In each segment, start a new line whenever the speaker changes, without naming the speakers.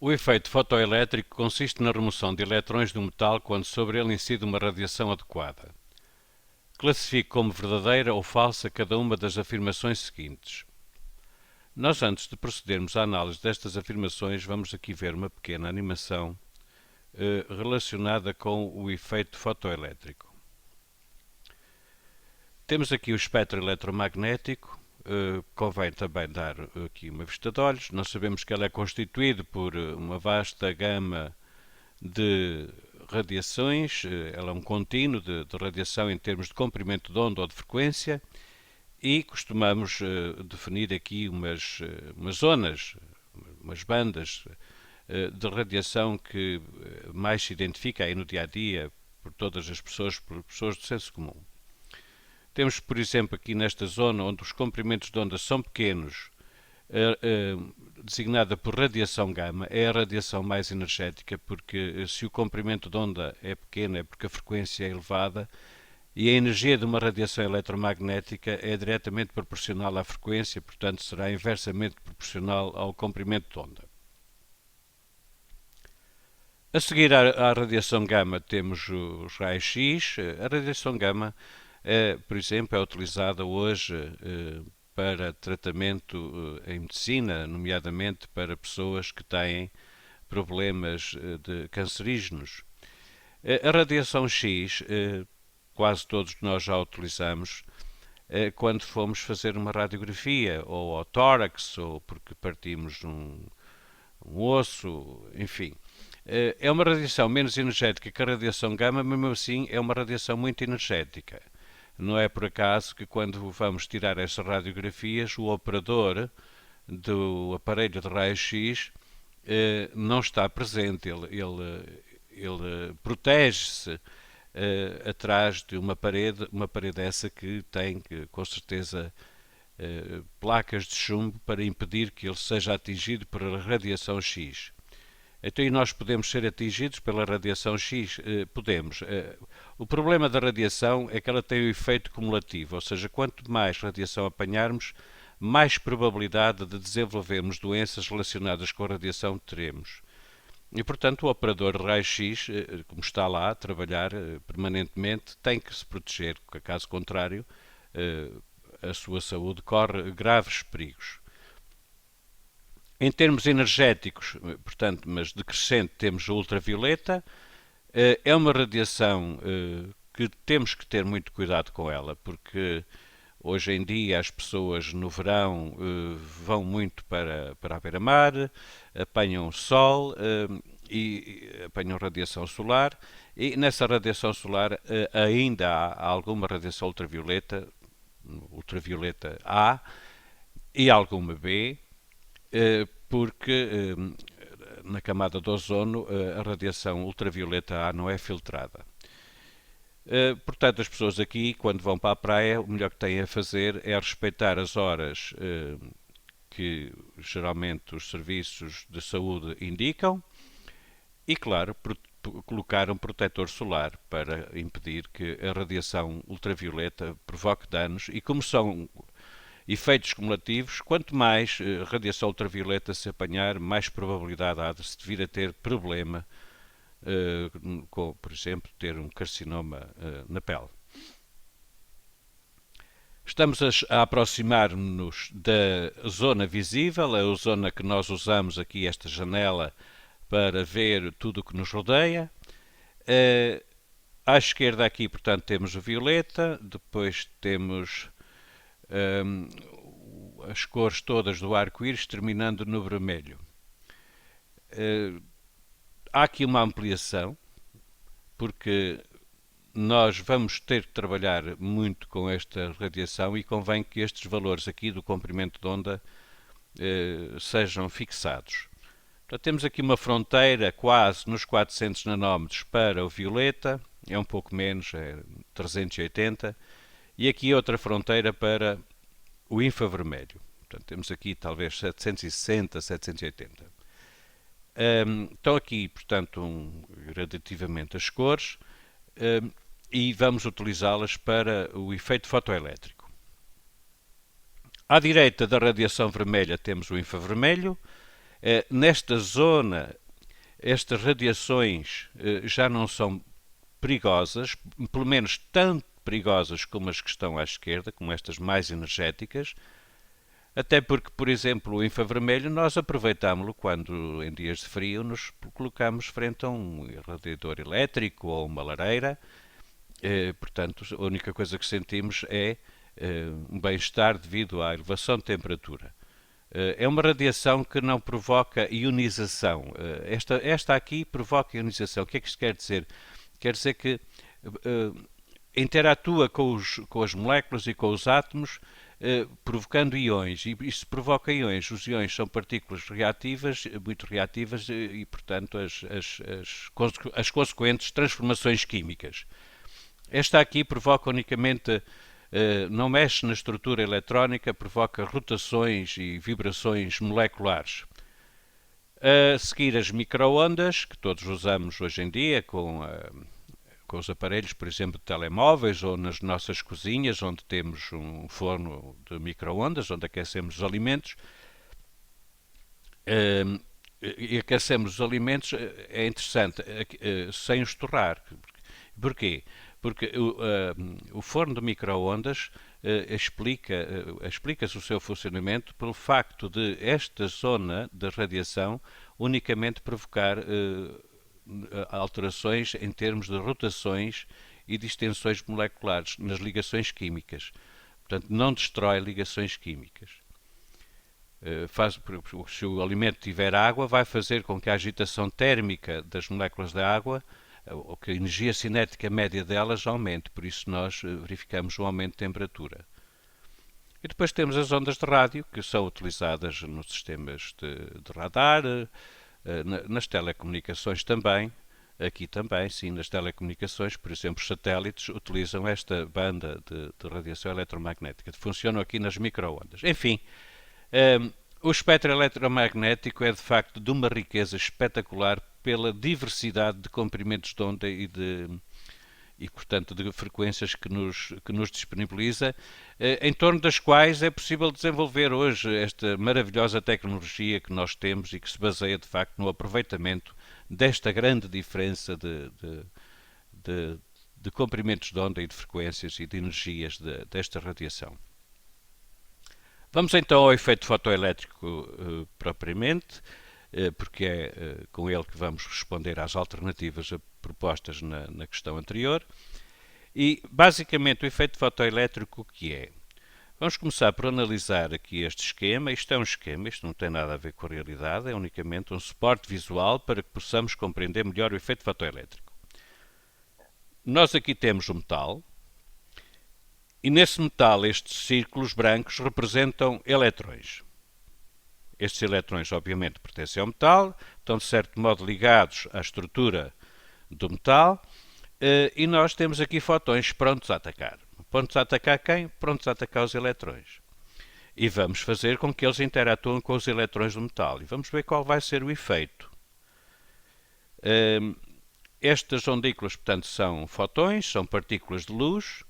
O efeito fotoelétrico consiste na remoção de eletrões do metal quando sobre ele incide uma radiação adequada. Classifique como verdadeira ou falsa cada uma das afirmações seguintes. Nós, antes de procedermos à análise destas afirmações, vamos aqui ver uma pequena animação relacionada com o efeito fotoelétrico. Temos aqui o espectro eletromagnético. Convém também dar aqui uma vista de olhos. Nós sabemos que ele é constituído por uma vasta gama de radiações. Ela é um contínuo de radiação em termos de comprimento de onda ou de frequência, e costumamos definir aqui umas zonas, umas bandas de radiação que mais se identifica aí no dia a dia por todas as pessoas, por pessoas do senso comum. Temos, por exemplo, aqui nesta zona onde os comprimentos de onda são pequenos, designada por radiação gama, é a radiação mais energética, porque se o comprimento de onda é pequeno é porque a frequência é elevada, e a energia de uma radiação eletromagnética é diretamente proporcional à frequência, portanto será inversamente proporcional ao comprimento de onda. A seguir à radiação gama temos os raios X. A radiação gama, por exemplo, é utilizada hoje para tratamento em medicina, nomeadamente para pessoas que têm problemas de cancerígenos. A radiação X, quase todos nós já utilizamos quando fomos fazer uma radiografia, ou ao tórax, ou porque partimos um osso, enfim. É uma radiação menos energética que a radiação gama, mas mesmo assim é uma radiação muito energética. Não é por acaso que quando vamos tirar essas radiografias, o operador do aparelho de raio-x não está presente. Ele protege-se atrás de uma parede essa que tem, com certeza, placas de chumbo para impedir que ele seja atingido por radiação X. Então, e nós podemos ser atingidos pela radiação X? Podemos. O problema da radiação é que ela tem o efeito cumulativo, ou seja, quanto mais radiação apanharmos, mais probabilidade de desenvolvermos doenças relacionadas com a radiação teremos. E, portanto, o operador raio-x, como está lá a trabalhar permanentemente, tem que se proteger, porque, caso contrário, a sua saúde corre graves perigos. Em termos energéticos, portanto, mas decrescente, temos a ultravioleta. É uma radiação que temos que ter muito cuidado com ela, porque hoje em dia as pessoas no verão vão muito para a beira-mar, apanham sol e apanham radiação solar, e nessa radiação solar ainda há alguma radiação ultravioleta, ultravioleta A e alguma B, porque na camada de ozono a radiação ultravioleta A não é filtrada. Portanto, as pessoas aqui, quando vão para a praia, o melhor que têm a fazer é respeitar as horas que geralmente os serviços de saúde indicam e, claro, colocar um protetor solar para impedir que a radiação ultravioleta provoque danos. E como são efeitos cumulativos, quanto mais radiação ultravioleta se apanhar, mais probabilidade há de se vir a ter problema, com, por exemplo, ter um carcinoma na pele. Estamos a aproximar-nos da zona visível, a zona que nós usamos aqui, esta janela, para ver tudo o que nos rodeia. À esquerda aqui, portanto, temos o violeta, depois temos as cores todas do arco-íris, terminando no vermelho. Há aqui uma ampliação, porque nós vamos ter que trabalhar muito com esta radiação e convém que estes valores aqui do comprimento de onda sejam fixados. Então, temos aqui uma fronteira quase nos 400 nanómetros para o violeta, é um pouco menos, é 380, e aqui outra fronteira para o infravermelho. Portanto, temos aqui talvez 760, 780. Estão aqui, portanto, gradativamente as cores, e vamos utilizá-las para o efeito fotoelétrico. À direita da radiação vermelha temos o infravermelho. Nesta zona, estas radiações já não são perigosas, pelo menos tanto perigosas como as que estão à esquerda, como estas mais energéticas, até porque, por exemplo, o infravermelho nós aproveitámo-lo quando, em dias de frio, nos colocamos frente a um radiador elétrico ou uma lareira. Portanto, a única coisa que sentimos é um bem-estar devido à elevação de temperatura. É uma radiação que não provoca ionização. Esta aqui provoca ionização. O que é que isto quer dizer? Quer dizer que interatua com as moléculas e com os átomos, provocando íons. E isto provoca íons. Os íons são partículas reativas, muito reativas, e portanto as consequentes transformações químicas. Esta aqui provoca unicamente, não mexe na estrutura eletrónica, provoca rotações e vibrações moleculares. A seguir as microondas, que todos usamos hoje em dia com os aparelhos, por exemplo, de telemóveis ou nas nossas cozinhas, onde temos um forno de microondas, onde aquecemos os alimentos. E aquecemos os alimentos, é interessante, sem os torrar. Porquê? Porque o forno de microondas explica-se o seu funcionamento pelo facto de esta zona de radiação unicamente provocar alterações em termos de rotações e distensões moleculares nas ligações químicas. Portanto, não destrói ligações químicas. Se o alimento tiver água, vai fazer com que a agitação térmica das moléculas da água, ou que a energia cinética média delas aumente. Por isso nós verificamos um aumento de temperatura. E depois temos as ondas de rádio, que são utilizadas nos sistemas de radar, nas telecomunicações também. Aqui também, sim, nas telecomunicações, por exemplo, os satélites utilizam esta banda de radiação eletromagnética. Funcionam aqui nas microondas. Enfim, o espectro eletromagnético é de facto de uma riqueza espetacular pela diversidade de comprimentos de onda e portanto, de frequências que nos disponibiliza, em torno das quais é possível desenvolver hoje esta maravilhosa tecnologia que nós temos e que se baseia, de facto, no aproveitamento desta grande diferença de comprimentos de onda e de frequências e de energias desta radiação. Vamos então ao efeito fotoelétrico propriamente, porque é com ele que vamos responder às alternativas propostas na questão anterior. E, basicamente, o efeito fotoelétrico o que é? Vamos começar por analisar aqui este esquema. Isto é um esquema, isto não tem nada a ver com a realidade, é unicamente um suporte visual para que possamos compreender melhor o efeito fotoelétrico. Nós aqui temos o metal, e nesse metal estes círculos brancos representam eletrões. Estes eletrões, obviamente, pertencem ao metal, estão de certo modo ligados à estrutura do metal, e nós temos aqui fotões prontos a atacar. Prontos a atacar quem? Prontos a atacar os eletrões. E vamos fazer com que eles interatuem com os eletrões do metal. E vamos ver qual vai ser o efeito. Estas ondículas, portanto, são fotões, são partículas de luz.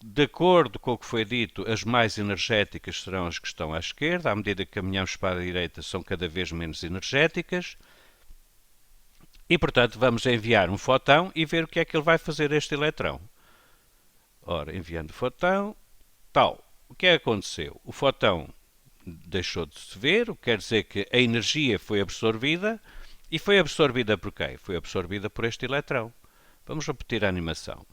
De acordo com o que foi dito, as mais energéticas serão as que estão à esquerda. À medida que caminhamos para a direita, são cada vez menos energéticas. E, portanto, vamos enviar um fotão e ver o que é que ele vai fazer a este eletrão. Ora, enviando o fotão, tal. O que é que aconteceu? O fotão deixou de se ver, o que quer dizer que a energia foi absorvida. E foi absorvida por quem? Foi absorvida por este eletrão. Vamos repetir a animação.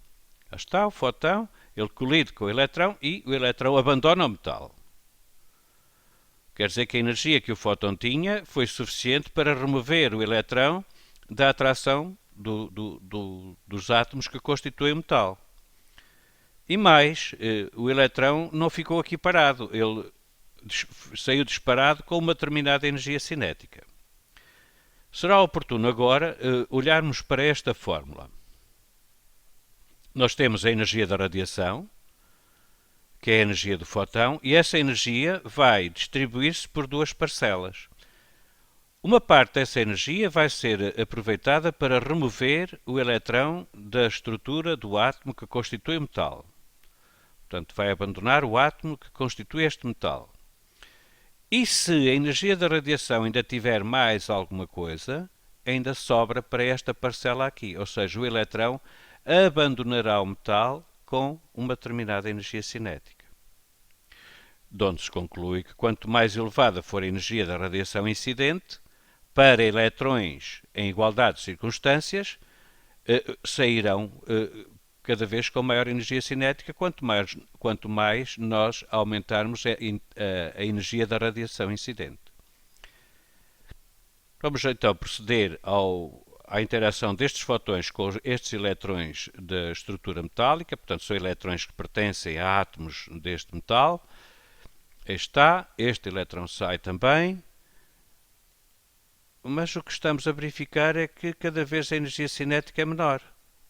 Lá está o fotão, ele colide com o eletrão e o eletrão abandona o metal. Quer dizer que a energia que o fóton tinha foi suficiente para remover o eletrão da atração dos átomos que constituem o metal. E mais, o eletrão não ficou aqui parado, ele saiu disparado com uma determinada energia cinética. Será oportuno agora olharmos para esta fórmula. Nós temos a energia da radiação, que é a energia do fotão, e essa energia vai distribuir-se por duas parcelas. Uma parte dessa energia vai ser aproveitada para remover o eletrão da estrutura do átomo que constitui o metal. Portanto, vai abandonar o átomo que constitui este metal. E se a energia da radiação ainda tiver mais alguma coisa, ainda sobra para esta parcela aqui, ou seja, o eletrão abandonará o metal com uma determinada energia cinética. De onde se conclui que quanto mais elevada for a energia da radiação incidente, para eletrões em igualdade de circunstâncias, sairão cada vez com maior energia cinética, quanto mais nós aumentarmos a energia da radiação incidente. Vamos então proceder à interação destes fotões com estes eletrões da estrutura metálica, portanto são eletrões que pertencem a átomos deste metal. Aí está, este eletrão sai também, mas o que estamos a verificar é que cada vez a energia cinética é menor.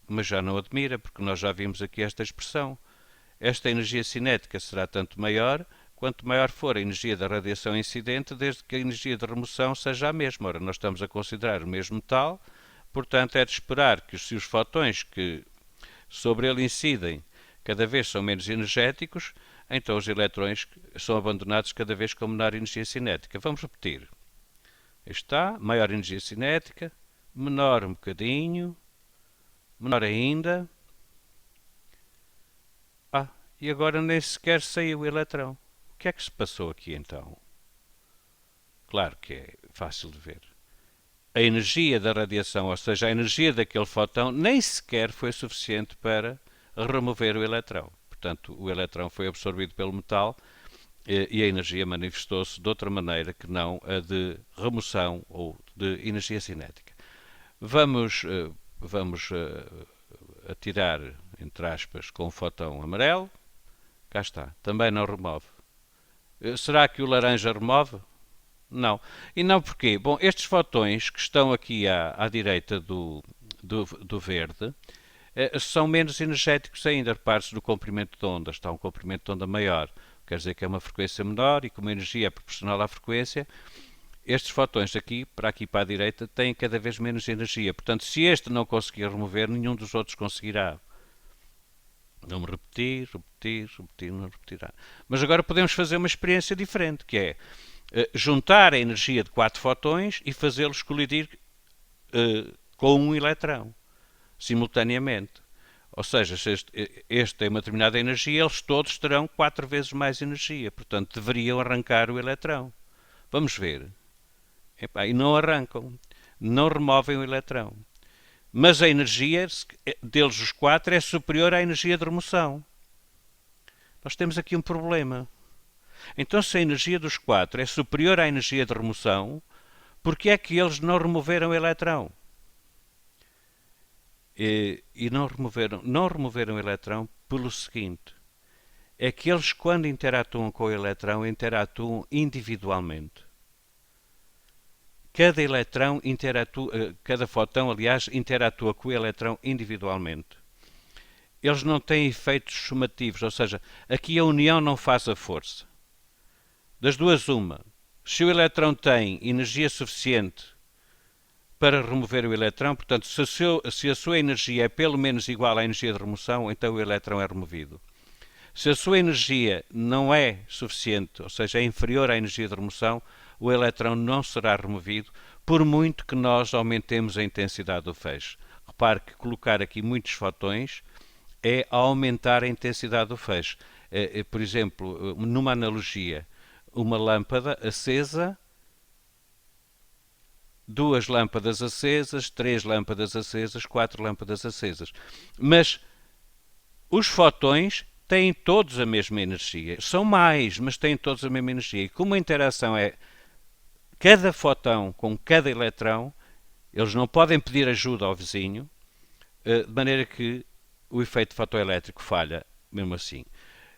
Mas já não admira, porque nós já vimos aqui esta expressão. Esta energia cinética será tanto maior quanto maior for a energia da radiação incidente, desde que a energia de remoção seja a mesma. Ora, nós estamos a considerar o mesmo metal, portanto é de esperar que se os fotões que sobre ele incidem cada vez são menos energéticos, então os eletrões são abandonados cada vez com menor energia cinética. Vamos repetir. Está, maior energia cinética, menor um bocadinho, menor ainda. E agora nem sequer saiu o eletrão. O que é que se passou aqui então? Claro que é fácil de ver. A energia da radiação, ou seja, a energia daquele fotão, nem sequer foi suficiente para remover o eletrão. Portanto, o eletrão foi absorvido pelo metal e a energia manifestou-se de outra maneira que não a de remoção ou de energia cinética. Vamos atirar, entre aspas, com o fotão amarelo. Cá está. Também não remove. Será que o laranja remove? Não. E não porquê? Bom, estes fotões que estão aqui à direita do verde são menos energéticos ainda. Repare-se no comprimento de onda. Está um comprimento de onda maior. Quer dizer que é uma frequência menor e como a energia é proporcional à frequência, estes fotões aqui para a direita têm cada vez menos energia. Portanto, se este não conseguir remover, nenhum dos outros conseguirá. Vamos repetir, não repetirá. Mas agora podemos fazer uma experiência diferente, que é juntar a energia de 4 fotões e fazê-los colidir com um eletrão, simultaneamente. Ou seja, se este tem uma determinada energia, eles todos terão 4 vezes mais energia. Portanto, deveriam arrancar o eletrão. Vamos ver. E não arrancam. Não removem o eletrão. Mas a energia deles, os 4, é superior à energia de remoção. Nós temos aqui um problema. Então, se a energia dos 4 é superior à energia de remoção, por que é que eles não removeram o eletrão? E não removeram o eletrão pelo seguinte: é que eles, quando interatuam com o eletrão, interatuam individualmente. Cada fotão, aliás, interatua com o eletrão individualmente. Eles não têm efeitos somativos, ou seja, aqui a união não faz a força. Das duas, uma. Se o eletrão tem energia suficiente para remover o eletrão, portanto, se a sua energia é pelo menos igual à energia de remoção, então o eletrão é removido. Se a sua energia não é suficiente, ou seja, é inferior à energia de remoção, o eletrão não será removido, por muito que nós aumentemos a intensidade do feixe. Repare que colocar aqui muitos fotões é aumentar a intensidade do feixe. Por exemplo, numa analogia, uma lâmpada acesa, 2 lâmpadas acesas, 3 lâmpadas acesas, 4 lâmpadas acesas. Mas os fotões têm todos a mesma energia. São mais, mas têm todos a mesma energia. E como a interação é cada fotão com cada eletrão, eles não podem pedir ajuda ao vizinho, de maneira que o efeito fotoelétrico falha mesmo assim.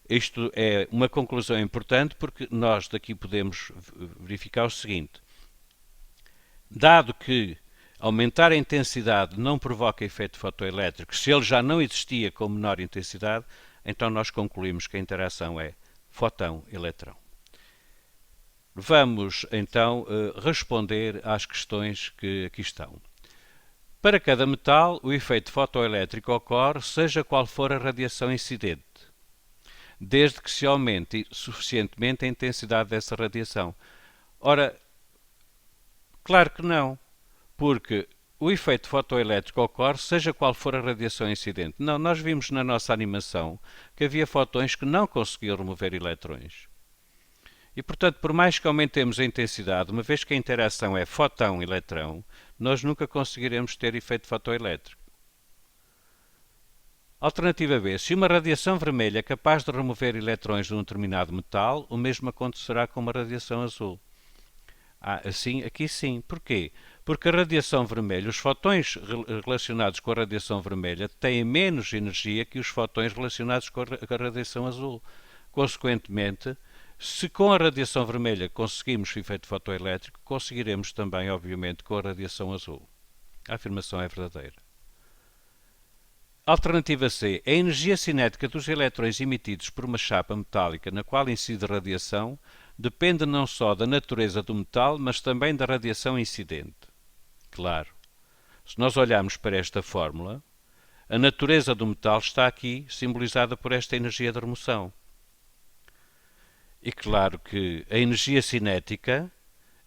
Isto é uma conclusão importante porque nós daqui podemos verificar o seguinte: dado que aumentar a intensidade não provoca efeito fotoelétrico, se ele já não existia com menor intensidade, então nós concluímos que a interação é fotão-eletrão. Vamos então responder às questões que aqui estão. Para cada metal, o efeito fotoelétrico ocorre seja qual for a radiação incidente, desde que se aumente suficientemente a intensidade dessa radiação. Ora, claro que não, porque o efeito fotoelétrico ocorre seja qual for a radiação incidente. Não, nós vimos na nossa animação que havia fotões que não conseguiam remover eletrões. E, portanto, por mais que aumentemos a intensidade, uma vez que a interação é fotão-eletrão, nós nunca conseguiremos ter efeito fotoelétrico. Alternativa B. Se uma radiação vermelha é capaz de remover eletrões de um determinado metal, o mesmo acontecerá com uma radiação azul. Assim, aqui sim. Porquê? Porque a radiação vermelha, os fotões relacionados com a radiação vermelha têm menos energia que os fotões relacionados com a radiação azul. Consequentemente, se com a radiação vermelha conseguimos o efeito fotoelétrico, conseguiremos também, obviamente, com a radiação azul. A afirmação é verdadeira. Alternativa C. A energia cinética dos eletrões emitidos por uma chapa metálica na qual incide radiação depende não só da natureza do metal, mas também da radiação incidente. Claro, se nós olharmos para esta fórmula, a natureza do metal está aqui simbolizada por esta energia de remoção. E claro que a energia cinética,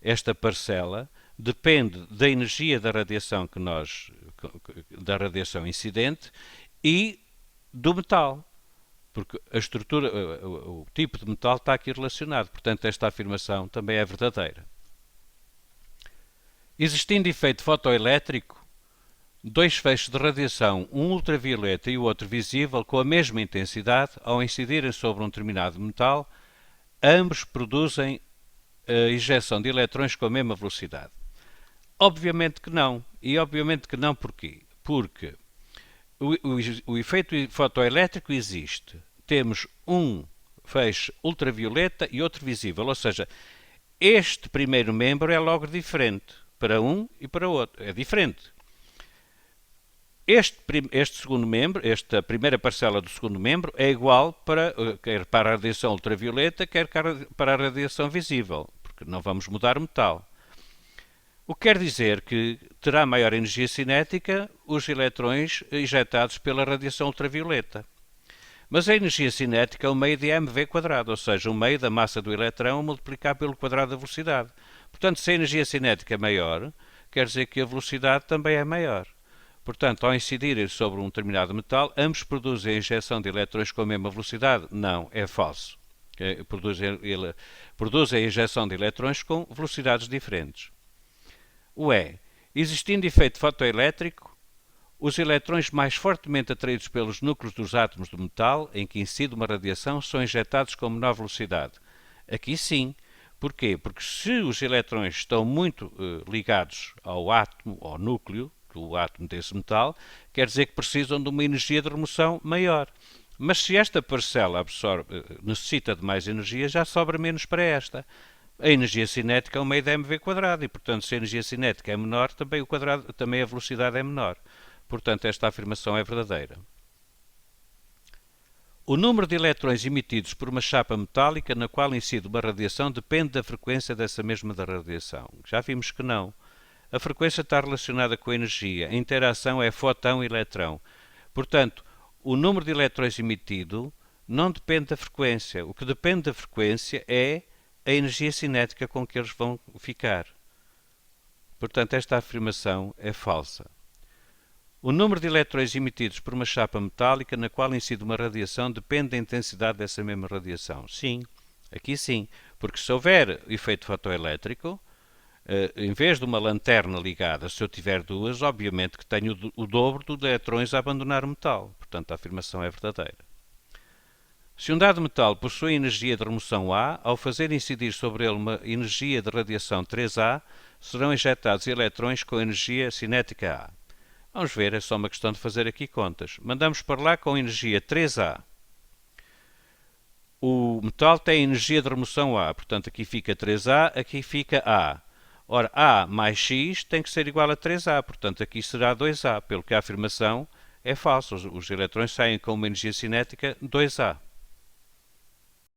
esta parcela, depende da energia da radiação da radiação incidente e do metal, porque a estrutura, o tipo de metal está aqui relacionado. Portanto, esta afirmação também é verdadeira. Existindo efeito fotoelétrico, dois feixes de radiação, um ultravioleta e o outro visível, com a mesma intensidade, ao incidirem sobre um determinado metal, ambos produzem a injeção de eletrões com a mesma velocidade. Obviamente que não. E obviamente que não porquê? Porque o efeito fotoelétrico existe. Temos um feixe ultravioleta e outro visível. Ou seja, este primeiro membro é logo diferente para um e para o outro. É diferente. Este segundo membro, esta primeira parcela do segundo membro, é igual quer para a radiação ultravioleta, quer para a radiação visível, porque não vamos mudar o metal. O que quer dizer que terá maior energia cinética os eletrões injetados pela radiação ultravioleta. Mas a energia cinética é um meio de mv², ou seja, um meio da massa do eletrão multiplicado pelo quadrado da velocidade. Portanto, se a energia cinética é maior, quer dizer que a velocidade também é maior. Portanto, ao incidirem sobre um determinado metal, ambos produzem a injeção de eletrões com a mesma velocidade? Não, é falso. Produzem a injeção de eletrões com velocidades diferentes. Existindo efeito fotoelétrico, os eletrões mais fortemente atraídos pelos núcleos dos átomos do metal, em que incide uma radiação, são injetados com menor velocidade. Aqui sim. Porquê? Porque se os eletrões estão muito ligados ao átomo, ao núcleo do átomo desse metal, quer dizer que precisam de uma energia de remoção maior. Mas se esta parcela necessita de mais energia, já sobra menos para esta. A energia cinética é um meio de mv² e, portanto, se a energia cinética é menor, também a velocidade é menor. Portanto, esta afirmação é verdadeira. O número de eletrões emitidos por uma chapa metálica na qual incide uma radiação depende da frequência dessa mesma radiação. Já vimos que não. A frequência está relacionada com a energia. A interação é fotão-eletrão. Portanto, o número de eletrões emitido não depende da frequência. O que depende da frequência é a energia cinética com que eles vão ficar. Portanto, esta afirmação é falsa. O número de eletrões emitidos por uma chapa metálica na qual incide uma radiação depende da intensidade dessa mesma radiação. Sim, aqui sim, porque se houver efeito fotoelétrico, em vez de uma lanterna ligada, se eu tiver duas, obviamente que tenho o dobro de eletrões a abandonar o metal. Portanto, a afirmação é verdadeira. Se um dado metal possui energia de remoção A, ao fazer incidir sobre ele uma energia de radiação 3A, serão injetados eletrões com energia cinética A. Vamos ver, é só uma questão de fazer aqui contas. Mandamos para lá com energia 3A. O metal tem energia de remoção A, portanto aqui fica 3A, aqui fica A. Ora, A mais X tem que ser igual a 3A, portanto aqui será 2A, pelo que a afirmação é falsa. Os eletrões saem com uma energia cinética 2A.